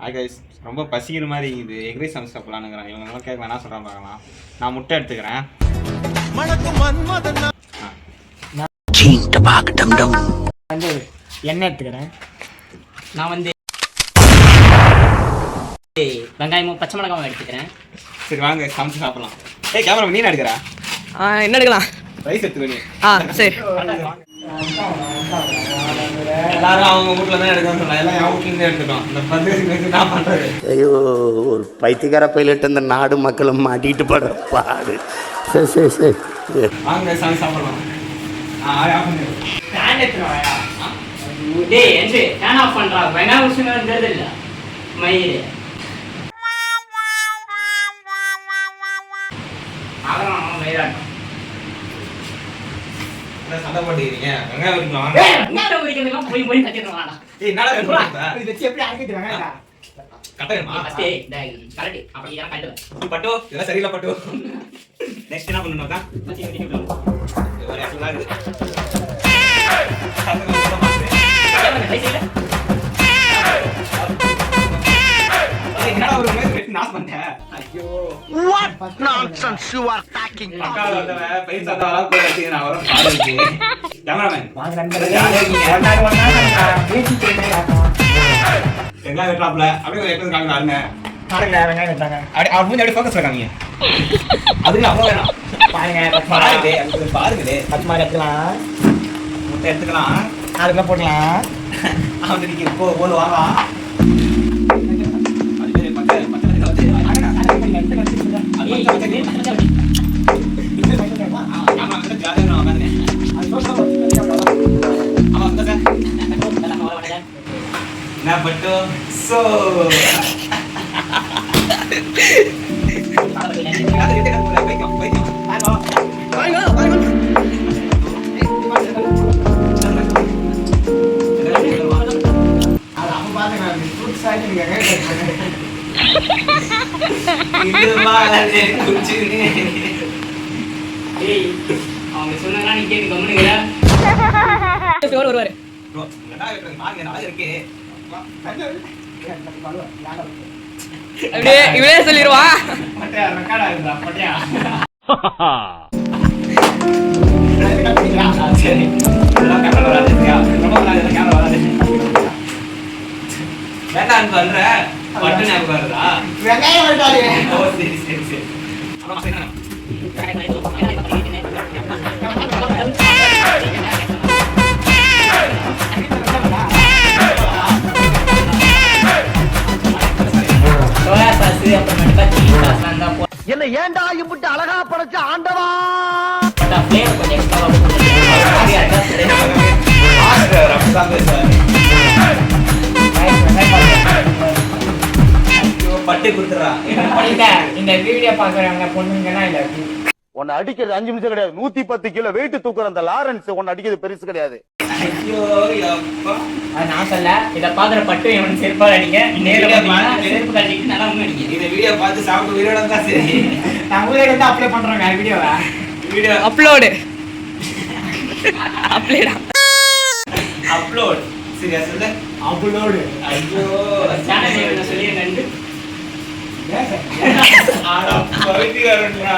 Hi guys, ரொம்ப பசிக்கிற மாதிரி இது எக் ரைஸ் சமைச்சு சாப்பிடலான்னுங்கிறாங்க. இவங்க கேட்கலாம், என்ன சொல்கிறாங்க பார்க்கலாம். நான் முட்டை எடுத்துக்கிறேன். வந்து எண்ணெய் எடுத்துக்கிறேன். நான் வந்து வெங்காயமும் பச்சை மிளகாவும் எடுத்துக்கிறேன். சரி வாங்க சமைச்சு சாப்பிடலாம். ஏய் கேமரா நீ எடுக்கிறா? என்ன எடுக்கலாம்? ரைஸ் எடுத்துக்கோ. சரி. எல்லாரும் அவங்க வீட்டில் தான் எடுக்கணும்னு சொல்லலாம். எல்லாம் என் வீட்லேருந்து எடுத்துட்டோம். இந்த 10 நான் பண்ணுறது. ஐயோ, ஒரு பைத்தியக்கார பைலட் இந்த நாடு மக்களும் மாட்டிட்டு படுற பாடு. சரி சரி சரி வாங்க சமைச்சு சாப்பிடலாம். ஃபேன் எடுத்துருவாயா? டேய் என்று ஃபேன் ஆஃப் பண்றா. வெங்காயம் உசுங்க தெரியல மயிறு. அவரம் மயிராட்டம். சண்டை போட்டுக்கிறீங்க. வெங்காயம் எடுக்கலாம். என்னடா உரிக்கிறதுலாம் போய் போய் கட்டிடுவாடா. ஏய் என்னடா பண்ணுறா? இது வச்சு எப்படி அரைக்கிட்டு வெங்காயத்தை? கட்டணுமா? ஃபர்ஸ்ட் டேய் கரெக்ட். அப்படி இதெல்லாம் கட்டுவேன். பட்டு இதெல்லாம் சரியில்லை பட்டு. நெக்ஸ்ட் என்ன பண்ணணும் தான்? ஒரு ஆக்சுவலாக இருக்குது. என்னடா ஒரு மாதிரி வெட்டி நாஸ் பண்ணிட்டேன். ஐயோ what nonsense you are talking. அக்கால வந்தவ பைசா தாரா கூட வச்சு நான் வர பாடுக்கு. கேமராமேன் வாங்க நண்பர்களே. ஒண்ணா பேசிட்டு இருக்கேன். எல்லாம் வெட்டலாப்ல. அப்படியே ஒரு எப்போ காமிங்க அருங்க. பாருங்க வெங்காயம் வெட்டாங்க. அப்படி அவர் மூஞ்சி அப்படியே ஃபோக்கஸ் காமிங்க. அதுக்கு அவ்வளோ வேணாம். பாருங்க பாருங்களே, அது பாருங்களே. பச்சை மிளகாய் எடுத்துக்கலாம். முட்டை எடுத்துக்கலாம். அதுக்குள்ள போட்டுக்கலாம். அவன் நீங்க இப்போ போது வாங்க. அது பச்சை பச்சை வந்து பட்டு சோ அவங்க சொன்னா நீ கேட்டு கம்முனுங்க. வருவாரு. அப்படியே இவனே சொல்லிடுவா. வேண்டாம் பண்ற பட்டு ஞாபகம் வருதா? வெங்காயம் வெட்டாரு. ஓ சரி சரி சரி. சோயா சாஸ் அப்புறமேட்டுக்கா சில்லி சாஸ் வந்தா போட்டா என்ன ஏன்டா இப்படி அழகா படைச்ச ஆண்டவா. ஃப்ளேவர் கொஞ்சம் எக்ஸ்ட்ராவா போட்டுருங்க. பட்டு கொடுத்துறா. இந்த வீடியோ பாக்குறவங்க பொண்ணுங்கன்னா இல்ல உன்னை அடிக்கிறது 5 நிமிஷம் கிடையாது. 110 கிலோ வெயிட் தூக்குற அந்த லாரன்ஸ் உன்னை அடிக்கிறது பெருசு கிடையாது. ஐயோ அப்பா. அது நான் சொல்ல இதை பாக்குற பட்டு இவன் செருப்பால் அடிக்க செருப்பு கட்டிட்டு நல்லா அடிக்க. இந்த வீடியோ பார்த்து சாப்பிட்டு வீடியோ தான் சரி. நான் ஊரே வந்து அப்ளை பண்றேங்க வீடியோவை. வீடியோ அப்லோடு அப்ளேடா அப்லோட் சரியா சொல்லு. அப்லோடு. ஐயோ சேனல் நேம் சொல்லி கண்டு ஆனா பவித்திரன்றா.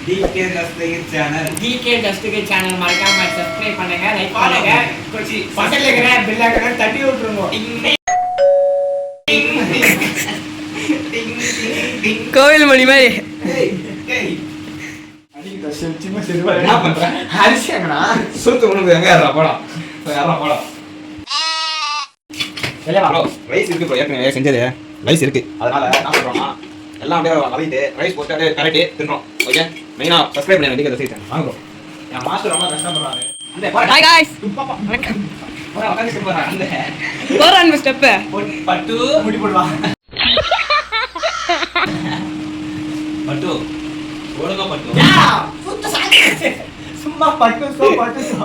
DK Nasthagir channel. டிகே டஸ்ட்கே சேனல் மறக்காம சப்ஸ்கிரைப் பண்ணுங்க, லைக் பண்ணுங்க. கொச்சி பக்கத்துல இருக்கிற பெல் ஐகானை தட்டி விட்டுருங்க. கோவில் மணி மாதிரி. ஏய் ஏய் அடிக்கு சும்மா செருவா என்ன பண்ற? அரிசிங்கடா. சுத்து உனக்கு எங்க ஏறா போடா. ஏறா போடா. ப்ரோ ரைஸ் இருக்கு ப்ரோ. ஏற்கனவே செஞ்சது ரைஸ் இருக்கு. அதனால என்ன பண்றோம்னா எல்லாம் அப்படியே வளையிட்டு ரைஸ் போட்டு அப்படியே கரெக்ட் தின்றோம். ஓகே மெயினா சப்ஸ்கிரைப் பண்ணுங்க. டிகே நஸ்தகிர் சேனல் வாங்க ப்ரோ. என் மாஸ்டர் ரொம்ப கஷ்டப்படுறாரு. அந்த ஹாய் गाइस. வணக்கம். போடா உட்கார்ந்து போறா. அந்த போறான் ஸ்டெப். பட்டு முடி போடுவா. பட்டு ஒழுங்கா பட்டு. சுத்த சாக்கு. சும்மா பட்டு சோ பட்டு சோ.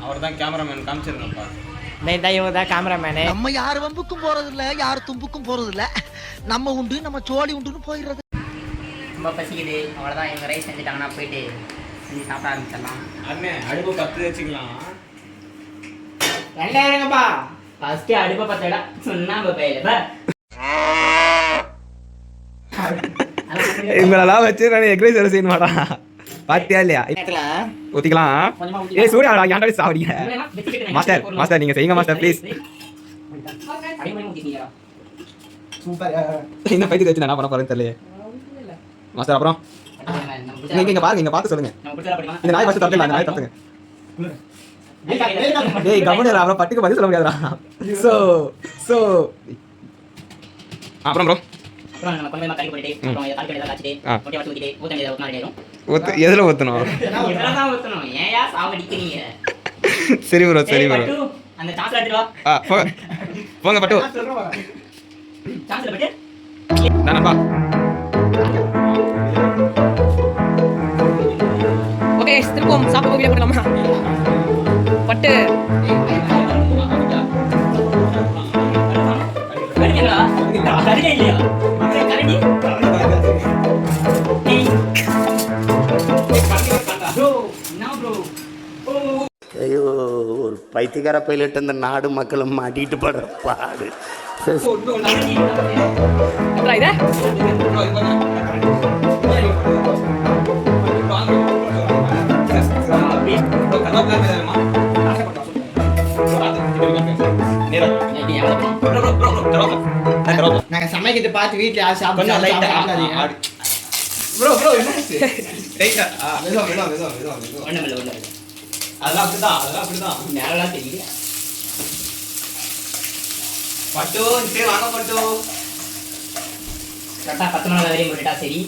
அவர்தான் கேமராமேன் காமிச்சிருங்கப்பா. இவங்க தான் கேமராமேனு. நம்ம யார் வம்புக்கும் போறது இல்ல, யார் தும்புக்கும் போறது இல்ல. நம்ம உண்டு நம்ம சோழி உண்டுன்னு போயிடுறது. ரொம்ப பசிக்குது. அவ்வளோதான், இவங்க ரைஸ் செஞ்சுட்டாங்கன்னா போயிட்டு செஞ்சு சாப்பிட ஆரம்பிச்சிடலாம். அண்ணே அடுப்பு 10 வச்சுக்கலாம். எல்லாம் இருங்கப்பா. ஃபர்ஸ்ட் அடுப்பை பத்தடா சுண்ணாம்பு பையில இவங்களெல்லாம் வச்சு நான் எக்ரைஸ் வேலை செய்யணுமாடா. பாத்தியா இல்லையா? ஊத்திக்கலாம். ஏய் சூர்யாடா ஏன்டா சாவடிங்க. மாஸ்டர் நீங்க செய்யுங்க மாஸ்டர் ப்ளீஸ். சூப்பர். இந்த பைக்கு வச்சு நான் பண்ண போறேன்னு தெரியல மாஸ்டர். அப்புறம் நீங்க பாருங்க, இங்க பார்த்து சொல்லுங்க. இந்த நாய் ஃபர்ஸ்ட் தரல, அந்த நாய் தரங்க. டேய் கம்முனு அப்புறம் பட்டுக்கு பதில் சொல்ல முடியாதுடா. சோ அப்புறம் ப்ரோ நம்ம கொஞ்சமா கறி போட்டுட்டு அப்புறம் இத கலக்கி எல்லாம் காச்சிட்டு ஓட்டி வாட்டி ஊத்திட்டு ஊத்த வேண்டியத ஊத்தனா ரெடி ஆயிடும். எதுல ஊத்தணும்? இதெல்லாம் தான் ஊத்தணும். ஏன்யா சாவடிக்கிறீங்க? சரி ப்ரோ சரி ப்ரோ. பட்டு அந்த சாஸ்ல எடுத்து வா. போங்க பட்டு. சாஸ்ல பட்டு நானப்பா. ஓகே திருப்பம் சாப்பிட வீடியோ போடலாமா? பட்டு கடிங்களா? கடிங்க இல்லையா? கரடி ஐயோ ஒரு பைத்தியக்கார பைலட் இந்த நாடு மக்களும் மாட்டிட்டு படுற பாடு. இதை நாங்க சமைக்கிறது பார்த்து வீட்டுல யாரும் சாப்பிடாதீங்க. ப்ரோ என்னாச்சு? ரைட்டா மெதுவா ஒண்ணுமில்ல. அதெல்லாம் அப்படிதான் நேரம்லாம் தெரியல. பட்டு இப்படி வாங்க பட்டு. கரெக்டா 10 மணி வரையும் போட்டுட்டா சரி.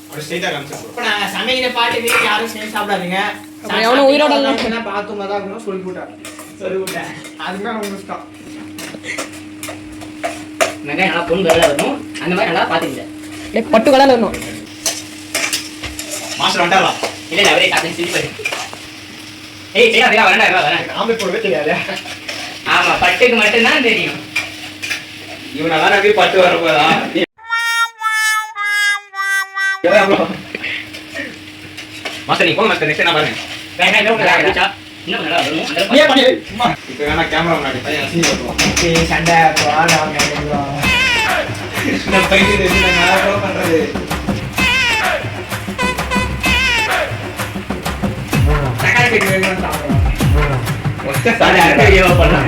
அப்படி ஸ்ட்ரைட்டா காமிச்சு இப்ப நாங்க சமைக்கிறத பார்த்து வீட்டுல யாரும் சேர்ந்து சாப்பிடாதீங்க. அப்புறம் எவனும் உயிரோட இல்ல. என்ன பாத்ரூம்ல தான் இருக்கணும் சொல்லி விட்டேன். அதுதான் உங்க இஷ்டம். வெங்காயம் நல்லா பொன் கலர்ல வரணும். அந்த மாதிரி நல்லா பாத்துக்கிங்க. பட்டு கலர்ல வரணும். மாஸ்டர் வந்துட்டாரா? இல்ல அவரே காசு சொல்லி பாரு. ஏய் சரியா வரேன். ஆம்பளை போடவே தெரியாது. ஆமா பட்டுக்கு மட்டும் தான் தெரியும். இவன வேற அப்படியே பட்டு வர போறா. மாஸ்டர் நீ போங்க மாஸ்டர் நெக்ஸ்ட் என்ன பாருங்க. வெங்காயம் நல்லா இன்னும் நல்லா வரும். நீயே பண்ணு. சும்மா இப்போ வேணா கேமரா முன்னாடி பையன் அசிங்க வருவான். சண்டை போறாங்க. இந்த பையன் இது நான் ஃபாலோ பண்றது. தக்காளி சட்னி வேணும்னு சாப்பிடுறோம். சாரி அடுத்த வீடியோவா பண்ணலாம்.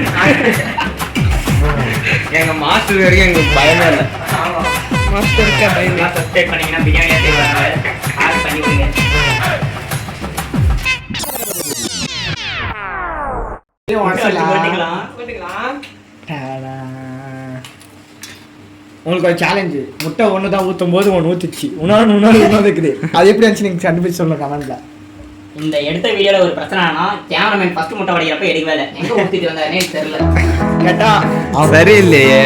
எங்க மாஸ்டர் வரைக்கும் எங்களுக்கு பயமே இல்லை. மாஸ்டருக்கு பயமே. சப்ஸ்கிரைப் பண்ணீங்கன்னா பிரியாணி செய்வாங்க. ஆட் பண்ணி விடுங்க. உங்களுக்கு ஒரு சேலஞ்சு. முட்டை ஒன்று தான் ஊற்றும் போது ஒன்று ஊத்துச்சு. இன்னொன்று இருக்குது. அது எப்படி இருந்துச்சு நீங்க கண்டுபிடிச்சு சொல்லுங்க கமெண்ட்ல. இந்த எடுத்த வீடியோல ஒரு பிரச்சனைனா கேமராமேன் ஃபர்ஸ்ட் முட்டை வடிக்கிறப்ப எடுக்கவே இல்லை. எங்க ஊத்திட்டு வந்தானே தெரியல. கேட்டா சரி இல்லையே.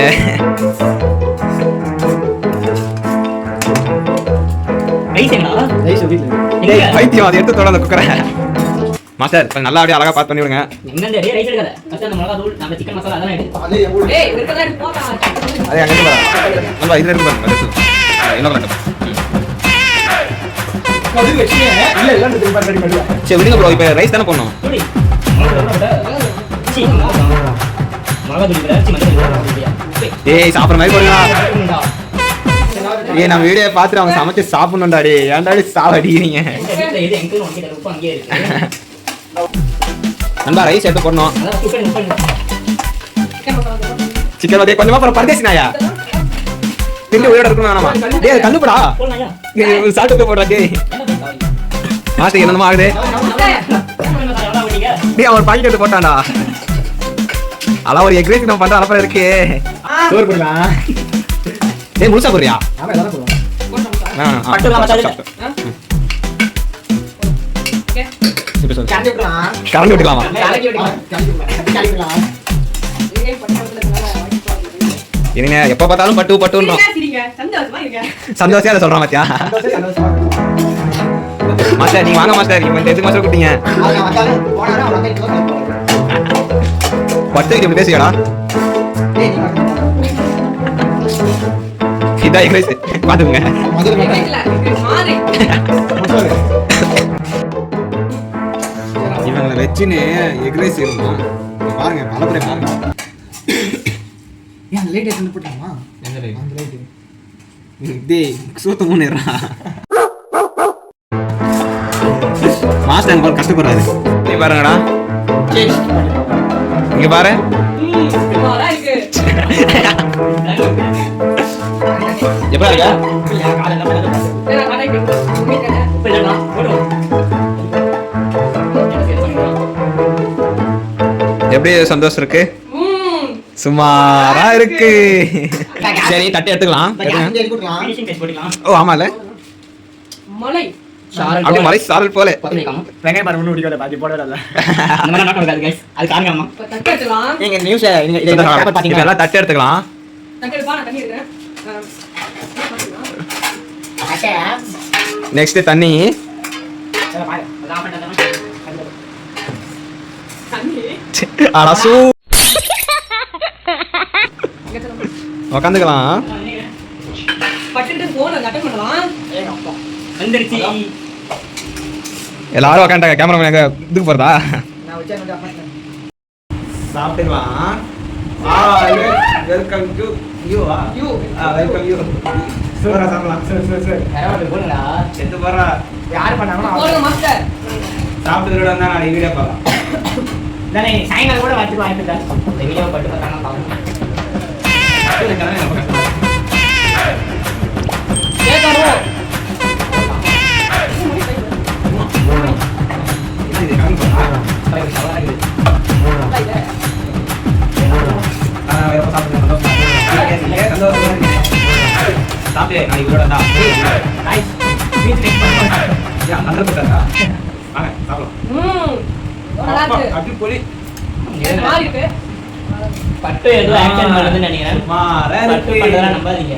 ரைஸ்ங்களா? ரைஸ் வீட்டில் பைத்தியம் அதை எடுத்து தொடர்ந்து குக்கறேன். மாஸ்டர் கொஞ்சம் நல்லா அப்படியே அழகா பார்த்து பண்ணி விடுங்க. எங்க இந்த ரைஸ் எடுக்கல. ஃபர்ஸ்ட் அந்த மிளகாய் தூள், நம்ம சிக்கன் மசாலா அதெல்லாம் எடுத்து. அது எவ்வளோ ஏய் இருக்கதா போடா. அதே அங்க இருந்து பாருங்க. நல்லா இதுல இருந்து பாருங்க. இன்னொரு கட்டம். அது வெச்சியே இல்ல இல்ல திரும்ப ரெடி பண்ணியா. சரி விடுங்க ப்ரோ. இப்போ ரைஸ் தானே போடணும். தூளி மிளகாய் தூள் அரைச்சி மஞ்சள் ஏய் சாப்பிட்ற மாதிரி போடுங்க. ஏய் நம்ம வீடியோ பார்த்துட்டு அவங்க சமைச்சு சாப்பிடணும்டா. டே ஏன்டா சாவடிக்கிறீங்க? இது எங்க உனக்கு உப்பு அங்கேயே இருக்கு. நண்பா ரைஸ் எடுத்து போடணும். அதான் குக்கர் உப்பு சிக்கன் வந்து கொஞ்சமா போற பரதேசி நாயா. திண்டு உயிரோட இருக்கணும் வேணாமா? டேய் கல்லுப்படா. போடுங்க. டேய் சாப்பிட்டு போடுறா டேய். மாஸ்டர் என்னமா ஆகுது? டேய் அவர் பாக்கெட் எடுத்து போட்டான்டா. அல ஒரு எக் ரைஸ் நம்ம பண்ற அலப்பற இருக்கு. சோறு போடலாம். டேய் முழுசா போறியா? ஆமா எல்லாம் போடுவோம். பட்டுலாம் மசாலா. ஓகே. இப்ப சொல்லு. கண்டி விடலாம். கரண்ட் விட்டுக்கலாமா? கலக்கி விடுங்க. கண்டி விடலாம். இதே பட்டத்துல இருங்க எப்ப பார்த்தாலும் பட்டு பட்டுன்றோம். சரிங்க சந்தோஷமா இருங்க. சந்தோஷமா சொல்றான் பாத்தியா? சந்தோஷமா. மாஸ்டர் நீங்க வாங்க மாஸ்டர். நீங்க எதுக்கு மாஸ்டர் கூட்டிங்க? அவங்க வந்தாலே போனாரா அவங்க வந்து பட்டு இப்படி பேசியடா. டேய் நீ இதான் எக் ரைஸ் பாத்துக்கோங்க. முதல்ல பார்த்தா இல்ல, இது மாறி. இவங்களை வச்சுன்னு எக் ரைஸ் இருக்குமா பாருங்க, பலப்பறை பாருங்க. ஏன் அந்த லைட் எடுத்து போட்டுருமா? எந்த லைட்? அந்த லைட் டேய் சூத்த மூணுறா மாஸ்டர் எங்க கஷ்டப்படுறாரு. நீ பாருங்கடா, இங்க பாரு. சுமாரா இருக்கு. எப்ப இருக்கா? ஏன்னா கடைக்கு போயிட்டேன். எப்படி சந்தோஷம் இருக்கு? ம். சுமாரா இருக்கு. சரி தட்டு எடுத்துக்கலாம். எடுத்து கொடுக்கலாம். ஃபினிஷிங் டெஸ்ட் போட்டுக்கலாம். ஓ ஆமால, மலை. அப்படியே மலை சாரல் போல. வெங்காயம் பாரு ஒன்றும் பிடிக்கல, பாதி போடவே இல்லை. அந்த மாதிரி நாட்டம் இருக்காது guys. அது காமிக்காமா. இப்ப தட்டு எடுத்துக்கலாம். நீங்க நியூஸ் நீங்க இதை பேப்பர் பாத்தீங்களா? இதெல்லாம் தட்டு எடுத்துக்கலாம். தட்டு எடுப்பா, நான் தண்ணி எடுக்கிறேன். நெக்ஸ்ட் தண்ணி. அதை பாரு. அது ஆஃப் பண்ணிட்டா தண்ணி. அரசு இங்க தரேன். உக்காந்துக்கலாம். பட்டுட்டு போன அட்டன் பண்ணலாம். ஏங்க அப்பா. வந்துருச்சு. எல்லாரும் உக்காண்டாங்க. கேமராமேன் எங்க இதுக்கு போறதா? நான் வச்சா வந்து அப்பா சாப்பிட்டுக்கலாம். Welcome to you. You. Welcome you. சூப்பரா சாப்பிடலாம். சரி. பரவாயில்ல போடுங்கடா. செத்து போறா. யார் பண்ணாங்களோ போடுங்க மாஸ்டர். சாப்பிட்டு வந்தா நான் வீடியோ பார்க்கலாம். தானே சாயங்காலம் கூட வரதுக்கு வாய்ப்பு இருக்கா? இந்த வீடியோ பட்டு பார்த்தாங்க பாருங்க. கேட்கணும். சாப்பிட்டு நான் இவரோட தான் Guys, வீட்டு டெஸ்ட் பண்ணுங்க. அந்த கொடுத்தா வாங்க சாப்பிடலாம். ம். நல்லா இருக்கு. அப்படி போலி மாறி இருக்கு. பட்டு ஏதோ ஆக்ஷன் பண்ணுதுன்னு நினைக்கிறேன். மாற பட்டு பண்றதெல்லாம் நம்பாதீங்க.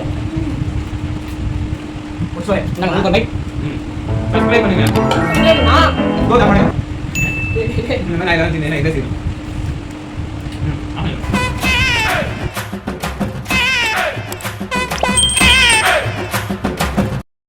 சாரி. நான் உங்களுக்கு பைக் சப்ஸ்கிரைப் பண்ணுங்க. இல்லைன்னா, கோ தமனே. நான் இதை செய்றேன். ஆமா.